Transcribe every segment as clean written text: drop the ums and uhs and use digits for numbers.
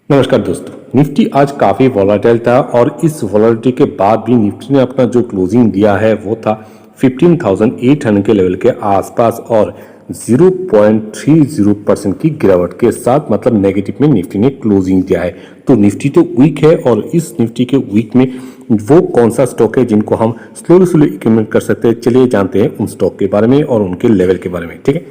नमस्कार दोस्तों। निफ्टी आज काफ़ी वॉलेटाइल था और इस वॉलेटिलिटी के बाद भी निफ्टी ने अपना जो क्लोजिंग दिया है वो था 15,800 के लेवल के आसपास और 0.30% की गिरावट के साथ, मतलब नेगेटिव में निफ्टी ने क्लोजिंग दिया है। तो निफ्टी तो वीक है और इस निफ्टी के वीक में वो कौन सा स्टॉक है जिनको हम स्लोली इम्प्लीमेंट कर सकते हैं, चलिए जानते हैं उन स्टॉक के बारे में और उनके लेवल के बारे में। ठीक है,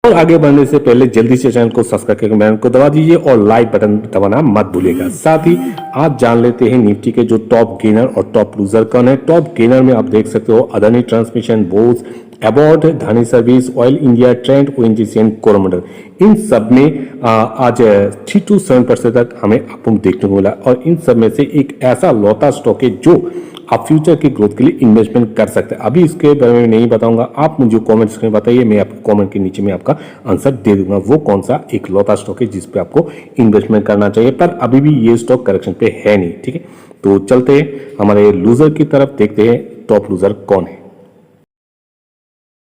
और आगे बढ़ने से पहले जल्दी से चैनल को सब्सक्राइब करके बेल को दबा दीजिए और लाइक बटन दबाना मत भूलिएगा। साथ ही आज जान लेते हैं निफ्टी के जो टॉप गेनर और टॉप लूजर कौन है। टॉप गेनर में आप देख सकते हो Adani transmission, Bosch, Abbott, Dhani service, oil India, Trent, ONGC and Coromandel. इन सब में आज 3 to 7% तक हमें अप देखने को मिला और इन सब में से एक ऐसा लौता स्टॉक है जो आप फ्यूचर की ग्रोथ के लिए इन्वेस्टमेंट कर सकते हैं। अभी इसके बारे में नहीं बताऊंगा, आप मुझे कमेंट्स में बताइए, मैं आपको कमेंट के नीचे में आपका आंसर दे दूंगा वो कौन सा एक लौता स्टॉक है जिस पे आपको इन्वेस्टमेंट करना चाहिए। पर अभी भी ये स्टॉक करेक्शन पे है नहीं। ठीक है, तो चलते हैं हमारे लूजर की तरफ, देखते हैं टॉप लूजर कौन है।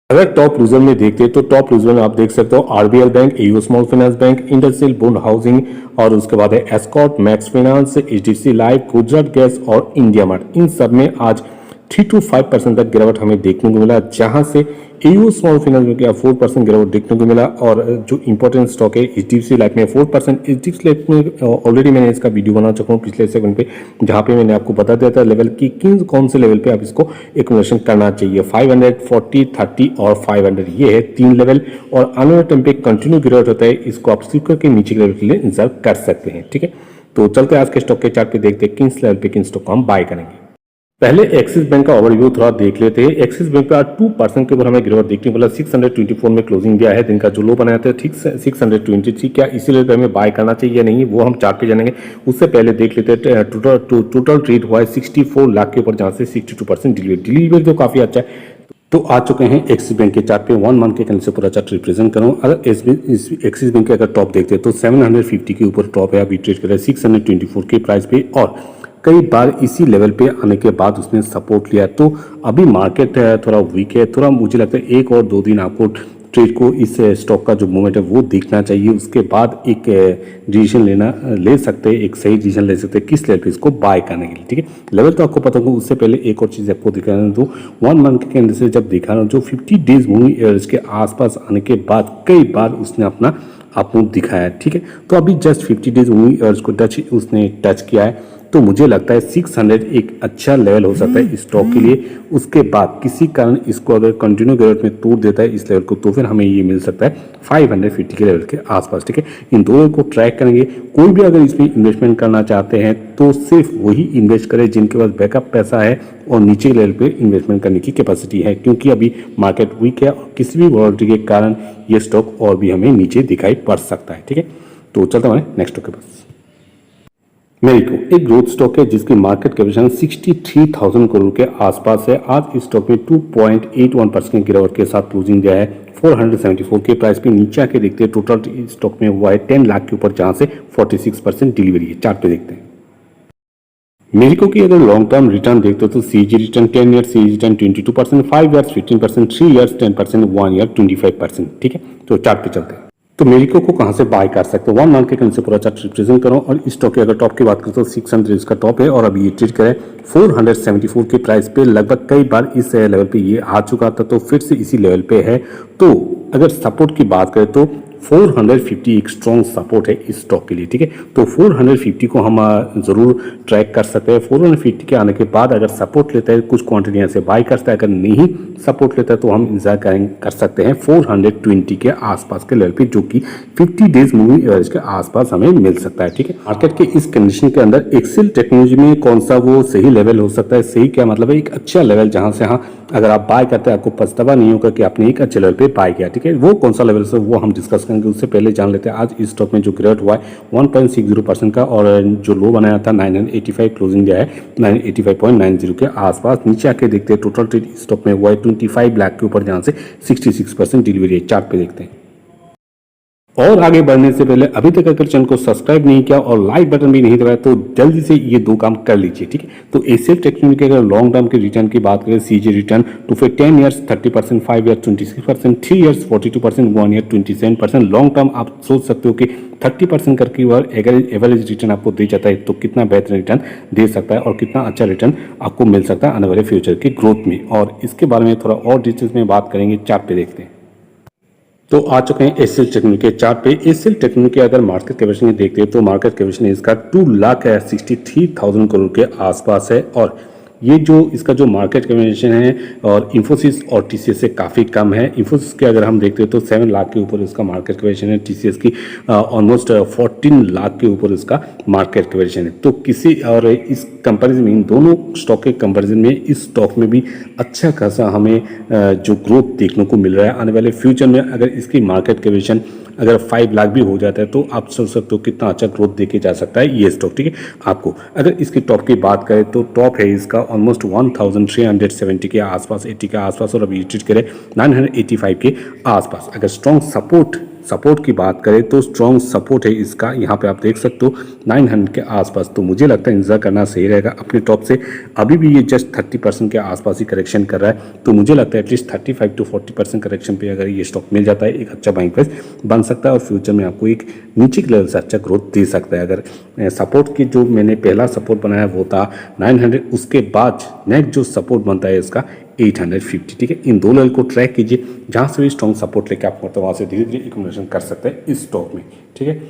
अगर टॉप लूजर में देखते हैं तो टॉप लूजर में आप देख सकते हो RBL bank, AU small finance bank, industrial bond housing और उसके बाद है escort, max finance, HDFC life, Gujarat gas और इंडिया मार्ट। इन सब में आज 3 to 5% तक गिरावट हमें देखने को मिला, जहां से एयू स्मॉल फाइनेंस में क्या 4% गिरावट देखने को मिला। और जो इंपॉर्टेंट स्टॉक है एचडीएफसी लाइफ में 4%। एचडीएफसी लाइफ में ऑलरेडी मैंने इसका वीडियो बना चुका हूँ पिछले सेकंड पे, जहां पे मैंने आपको बता दिया था लेवल की कौन से लेवल पे आप इसको इन्वेस्टमेंट करना चाहिए। 500, 40, 30 और 500 ये है 3 लेवल। और आने वाले टाइम पे कंटिन्यू गिरावट होता है, इसको आप सीख करके नीचे लेवल के लिए इंतजार कर सकते हैं। ठीक है, तो चलते आज के स्टॉक के चार्ट पे देखते हैं किस लेवल पे किन स्टॉक को हम बाय करेंगे। पहले एक्सिस बैंक का ओवरव्यू थोड़ा देख लेते हैं। एक्सिस बैंक पे आज 2% के ऊपर हमें गिरावट देखने को मिला। 624 में क्लोजिंग दिया है। दिन का जो लो बनाया था ठीक 623। क्या इसी लेवल पे हमें बाय करना चाहिए या नहीं, वो हम चार्ट पे जानेंगे। उससे पहले देख लेते हैं टोटल ट्रेड हुआ है 64 लाख के ऊपर, जहां से 62% डिलीवरी तो काफी अच्छा है। तो आ चुके हैं एक्सिस बैंक के चार्ट पे। 1 मंथ के कैंडल से पूरा चार्ट रिप्रेजेंट करूँ। अगर एक्सिस बैंक के अगर टॉप देखते हैं तो 750 के ऊपर टॉप है, अभी ट्रेड कर रहा है 624 के प्राइस पे और कई बार इसी लेवल पे आने के बाद उसने सपोर्ट लिया। तो अभी मार्केट थोड़ा वीक है, थोड़ा मुझे लगता है 1 और 2 दिन आपको ट्रेड को इस स्टॉक का जो मूवमेंट है वो देखना चाहिए। उसके बाद एक डिसीजन ले सकते हैं, एक सही डिसीजन ले सकते हैं किस लेवल पे इसको बाय करने के लिए। ठीक है, लेवल तो आपको पता होगा। उससे पहले एक और चीज़ आपको दिखाना दो। 1 मंथ के कैंडल से जब दिखाना जो 50 डेज मूविंग एवरेज के आसपास आने के बाद कई बार उसने अपना अप दिखाया है। ठीक है, तो अभी जस्ट 50 डेज मूविंग एवरेज को उसने टच किया है। तो मुझे लगता है 600 एक अच्छा लेवल हो सकता है इस स्टॉक के लिए। उसके बाद किसी कारण इसको अगर कंटिन्यू गिरावट में तोड़ देता है इस लेवल को, तो फिर हमें ये मिल सकता है 550 के लेवल के आसपास। ठीक है, इन दोनों को ट्रैक करेंगे। कोई भी अगर इसमें इन्वेस्टमेंट करना चाहते हैं तो सिर्फ वही इन्वेस्ट करें जिनके पास बैकअप पैसा है और नीचे लेवल पे इन्वेस्टमेंट करने की कैपेसिटी है, क्योंकि अभी मार्केट वीक है और किसी भी वॉलेटिलिटी के कारण ये स्टॉक और भी हमें नीचे दिखाई पड़ सकता है। ठीक है, तो चलता हूँ नेक्स्ट स्टॉक के पास। मेरिको एक ग्रोथ स्टॉक है जिसकी मार्केट कैपिटल 63,000 करोड़ के आसपास है। आज इस स्टॉक में 2.81% की गिरावट के साथ क्लोजिंग दिया है 474 के प्राइस पे। नीचे आके देखते हैं टोटल स्टॉक में हुआ है 10 लाख के ऊपर, जहां से 46% डिलीवरी है। चार्ट पे देखते हैं मेरिको की अगर लॉन्ग टर्म रिटर्न देखते हो तो CG return 10 year, CG return 22%, 5 years 15%, 3 years 10%, 1 year 25%। ठीक है, तो चार्ट पे चलते हैं। तो मेरिको को कहां से बाय कर सकते हो। 1 मंथ के कैंडल से पूरा चार्ट रिप्रेजेंट करो और इस स्टॉक के अगर टॉप की बात करें तो 600 इसका टॉप है और अभी ये ट्रेड करे 474 के प्राइस पे। लगभग कई बार इस लेवल पे ये आ चुका था, तो फिर से इसी लेवल पे है। तो अगर सपोर्ट की बात करें तो 450 एक स्ट्रॉन्ग सपोर्ट है इस स्टॉक के लिए। ठीक है, तो 450 को हम जरूर ट्रैक कर सकते हैं। 450 के आने के बाद अगर सपोर्ट लेता है कुछ क्वांटिटी यहाँ से बाय कर सकता है, अगर नहीं सपोर्ट लेता है तो हम इंतजार कर सकते हैं 420 के आसपास के लेवल पे, जो कि 50 डेज मूविंग एवरेज के आसपास हमें मिल सकता है। ठीक है, मार्केट के इस कंडीशन के अंदर एक्सेल टेक्नोलॉजी में कौन सा वो सही लेवल हो सकता है। सही क्या मतलब है, एक अच्छा लेवल जहां से हाँ अगर आप बाय करते हैं आपको पछतावा नहीं होगा कि आपने एक अच्छे लेवल पे बाय किया। ठीक है, वो कौन सा लेवल है वो हम डिस्कस करेंगे। उससे पहले जान लेते हैं आज इस स्टॉक में जो गिरावट हुआ है 1.60% का और जो लो बनाया था 985, क्लोजिंग दिया है 985.90 के आसपास। नीचे आके देखते हैं टोटल ट्रेड स्टॉक में हुआ है 25 लाख के ऊपर, जहां से 66% डिलीवरी है। चार्ट पे देखते हैं और आगे बढ़ने से पहले अभी तक अगर चैनल को सब्सक्राइब नहीं किया और लाइक बटन भी नहीं दबाया तो जल्दी से ये दो काम कर लीजिए, ठीक है। तो एसीएल टेक्नोलॉजी के अगर लॉन्ग टर्म के रिटर्न की बात करें, सीजी रिटर्न टू फिर 10 years 30%, 5 year 26%, 3 years 42%, 1 year 27%। Long term आप सोच सकते हो कि 30% करके एवरेज रिटर्न आपको दे जाता है तो कितना बेहतर रिटर्न दे सकता है और कितना अच्छा रिटर्न आपको मिल सकता है आने वाले फ्यूचर की ग्रोथ में। और इसके बारे में थोड़ा और डिटेल्स में बात करेंगे, चार्ट पे देखते हैं। तो आ चुके हैं एसीएल टेक्नोलॉजी के चार्ट पे। एसीएल टेक्नोलॉजी के अगर मार्केट कैपिटल देखते हैं तो मार्केट कैपिटल इसका 2,63,000 करोड़ के आसपास है। और ये जो इसका जो मार्केट कैपिटलाइजेशन है और इन्फोसिस और टीसीएस से काफ़ी कम है। इन्फोसिस के अगर हम देखते हैं तो 7 लाख के ऊपर इसका मार्केट कैपिटलाइजेशन है, टीसीएस की ऑलमोस्ट 14 लाख के ऊपर इसका मार्केट कैपिटलाइजेशन है। तो किसी और इस कंपैरिजन में, इन दोनों स्टॉक के कंपैरिजन में इस स्टॉक में भी अच्छा खासा हमें जो ग्रोथ देखने को मिल रहा है आने वाले फ्यूचर में। अगर इसकी मार्केट कैपिटलाइजेशन अगर 5 लाख भी हो जाता है तो आप सोच सकते हो कितना अच्छा ग्रोथ देके जा सकता है ये स्टॉक, ठीक है। आपको अगर इसकी टॉप की बात करें तो टॉप है इसका ऑलमोस्ट 1370 के आसपास, 80 के आसपास, और अभी ट्रेड करे 985 के आसपास। अगर स्ट्रॉन्ग सपोर्ट की बात करें तो स्ट्रॉन्ग सपोर्ट है इसका, यहाँ पे आप देख सकते हो 900 के आसपास। तो मुझे लगता है इंतजार करना सही रहेगा अपने टॉप से। अभी भी ये जस्ट 30% के आसपास ही करेक्शन कर रहा है, तो मुझे लगता है एटलीस्ट 35 to 40% करेक्शन पे अगर ये स्टॉक मिल जाता है एक अच्छा बाइंग प्राइस बन सकता है और फ्यूचर में आपको एक नीचे के लेवल से अच्छा ग्रोथ दे सकता है। अगर सपोर्ट की जो मैंने पहला सपोर्ट बनाया वो था 900, उसके बाद नेक्स्ट जो सपोर्ट बनता है इसका 850, ठीक है। इन दो लेवल को ट्रैक कीजिए, जहाँ से भी स्ट्रॉन्ग सपोर्ट लेके आप वहाँ से धीरे धीरे एक्यूमुलेशन कर सकते हैं इस स्टॉक में, ठीक है।